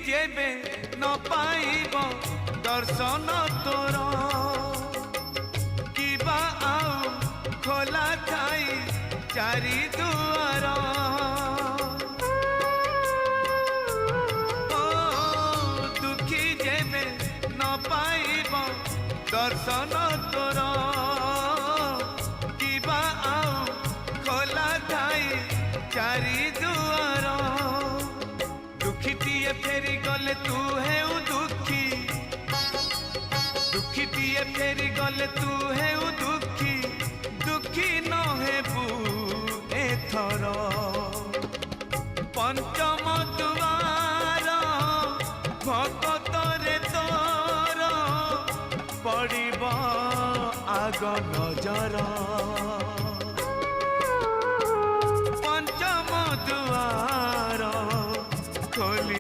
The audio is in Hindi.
जेबे न पाइब दर्शन तोर किबा आउ खोला थाई चारि दुआर ओ दुखी जेबे न पाइब दर्शन तोर किबा आउ खोला थाई चारि दुआर दुखीटीए फेरी गले तू है दुखी दुखीटीए फेरी गले तू है दुखी दुखी न हेबू एथर पंचम दुआर भगतरे तोर पड़िब आग नजर पंचम दुआर